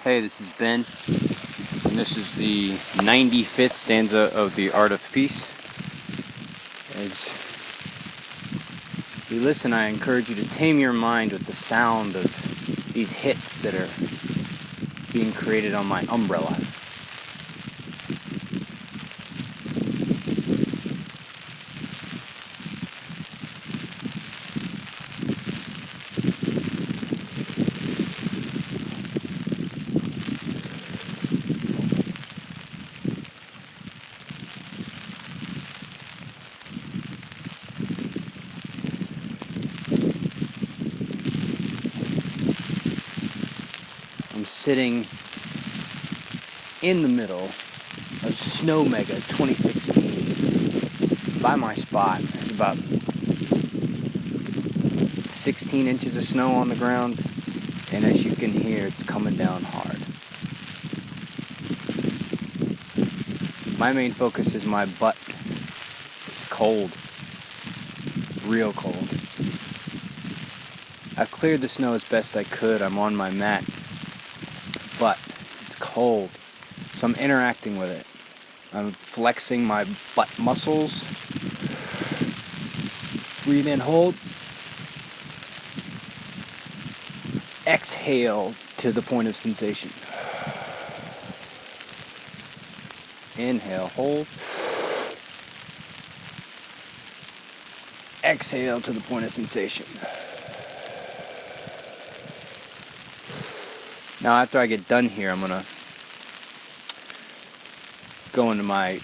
Hey, this is Ben, and this is the 95th stanza of The Art of Peace. As you listen, I encourage you to tame your mind with the sound of these hits that are being created on my umbrella. I'm sitting in the middle of Snow Mega 2016 by my spot. There's about 16 inches of snow on the ground, and as you can hear, it's coming down hard. My main focus is my butt. It's cold, real cold. I've cleared the snow as best I could. I'm on my mat, but it's cold, so I'm interacting with it. I'm flexing my butt muscles. Breathe in, hold. Exhale to the point of sensation. Inhale, hold. Exhale to the point of sensation. Now after I get done here, I'm going to go into my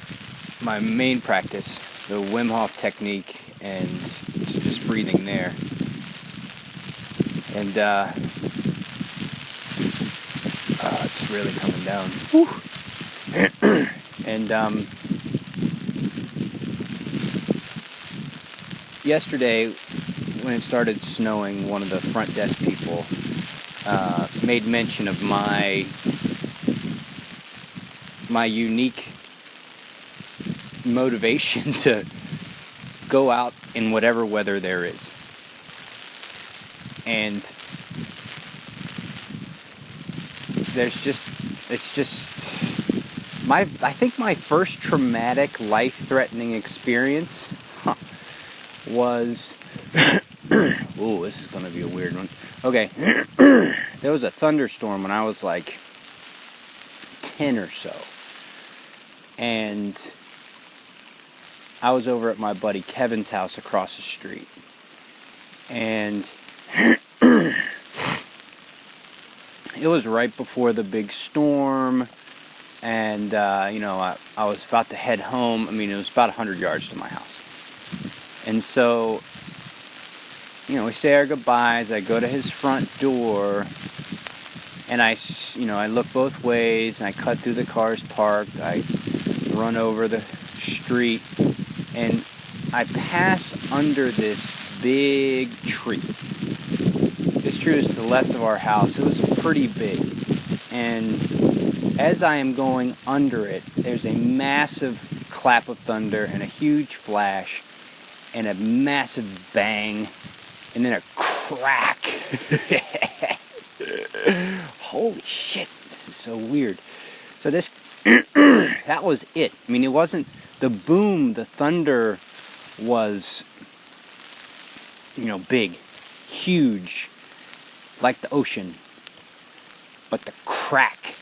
main practice, the Wim Hof technique, and just breathing there. And it's really coming down. Whew. And yesterday, when it started snowing, one of the front desk people made mention of my unique motivation to go out in whatever weather there is. And I think my first traumatic, life-threatening experience was, ooh, this is going to be a weird one. Okay, there was a thunderstorm when I was like 10 or so, and I was over at my buddy Kevin's house across the street, and it was right before the big storm, and I was about to head home. I mean, it was about 100 yards to my house, and so we say our goodbyes. I go to his front door, and I look both ways, and I cut through the cars parked. I run over the street, and I pass under this big tree. This tree was to the left of our house. It was pretty big, and as I am going under it, there's a massive clap of thunder and a huge flash and a massive bang and then a crack. Holy shit, this is so weird. So this, that was it. I mean, it wasn't the boom, the thunder was, big, huge, like the ocean. But the crack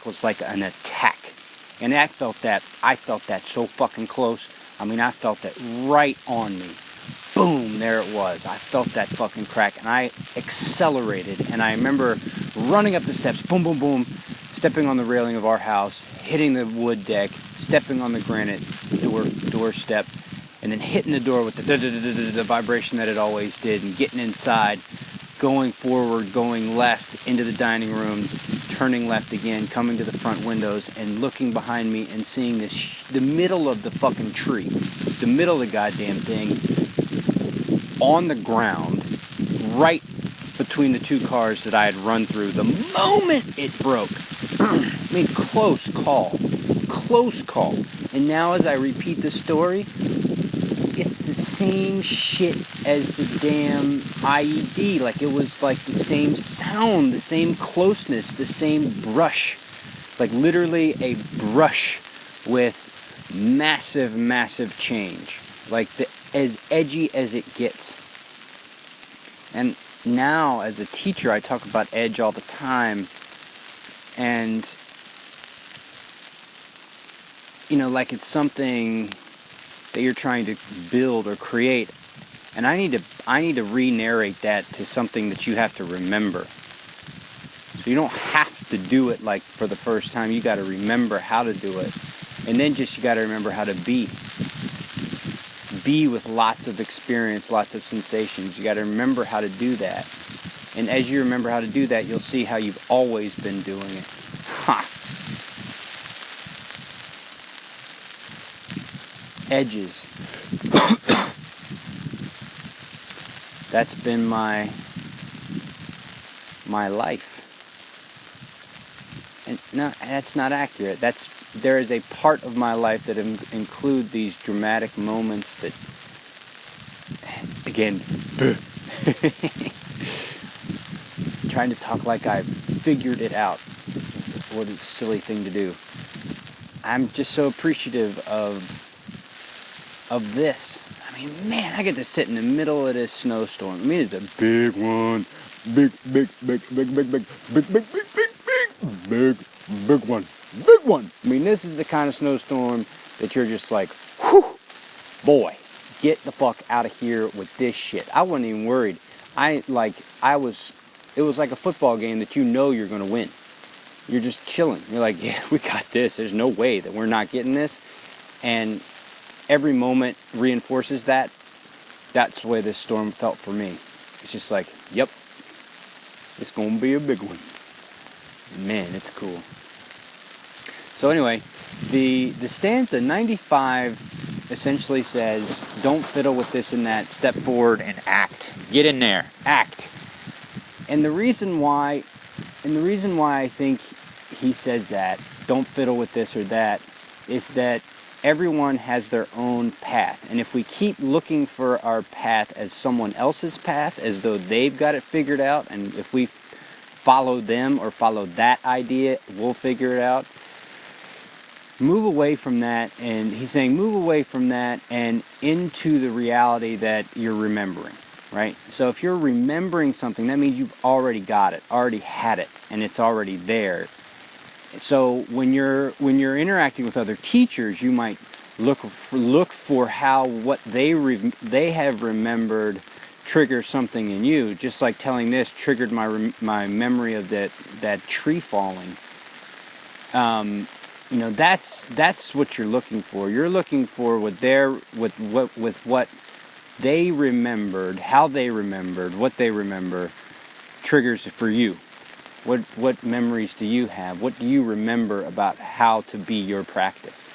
was like an attack. And I felt that so fucking close. I mean, I felt it right on me. Boom, there it was. I felt that fucking crack, and I accelerated, and I remember running up the steps, boom, boom, boom, stepping on the railing of our house, hitting the wood deck, stepping on the granite door step, and then hitting the door with the vibration that it always did, and getting inside, going forward, going left into the dining room, turning left again, coming to the front windows, and looking behind me and seeing the middle of the fucking tree, the middle of the goddamn thing, on the ground, right between the two cars that I had run through the moment it broke. I mean, close call. And now as I repeat the story, it's the same shit as the damn IED. Like, it was like the same sound, the same closeness, the same brush. Like, literally a brush with massive, massive change. Like, as edgy as it gets. And now, as a teacher, I talk about edge all the time. And, you know, like it's something that you're trying to build or create, and I need to re-narrate that to something that you have to remember. So you don't have to do it like for the first time. You got to remember how to do it, and then just you got to remember how to be with lots of experience, lots of sensations. You got to remember how to do that, and as you remember how to do that, you'll see how you've always been doing it. Ha! Edges. That's been my life. And no, that's not accurate. There is a part of my life that include these dramatic moments that, again, trying to talk like I've figured it out. What a silly thing to do. I'm just so appreciative of this. I mean, man, I get to sit in the middle of this snowstorm. I mean, it's a big one. Big one. I mean, this is the kind of snowstorm that you're just like, whew, boy, get the fuck out of here with this shit. I wasn't even worried. It was like a football game that you know you're going to win. You're just chilling. You're like, yeah, we got this. There's no way that we're not getting this. And every moment reinforces that. That's the way this storm felt for me. It's just like, yep, it's going to be a big one. Man, it's cool. So anyway, the stanza 95 essentially says, don't fiddle with this and that, step forward and act. Get in there, act. And the reason why I think he says that, don't fiddle with this or that, is that everyone has their own path. And if we keep looking for our path as someone else's path, as though they've got it figured out, and if we follow them or follow that idea, we'll figure it out. Move away from that, and he's saying move away from that and into the reality that you're remembering, right? So if you're remembering something, that means you've already got it, already had it, and it's already there. So when you're interacting with other teachers, you might look for how what they have remembered triggers something in you. Just like telling this triggered my memory of that tree falling. You know, that's what you're looking for. You're looking for what they remembered, how they remembered, what they remember triggers for you. What memories do you have? What do you remember about how to be your practice?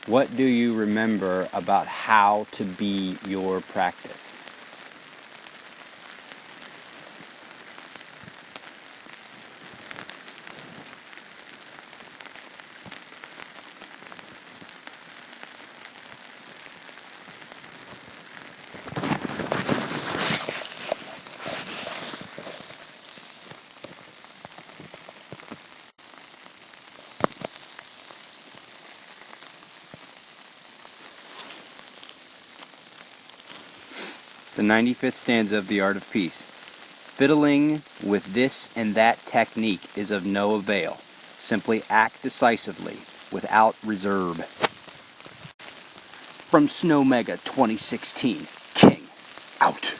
What do you remember about how to be your practice? The 95th stanza of The Art of Peace. Fiddling with this and that technique is of no avail. Simply act decisively, without reserve. From Snow Mega 2016, King, out.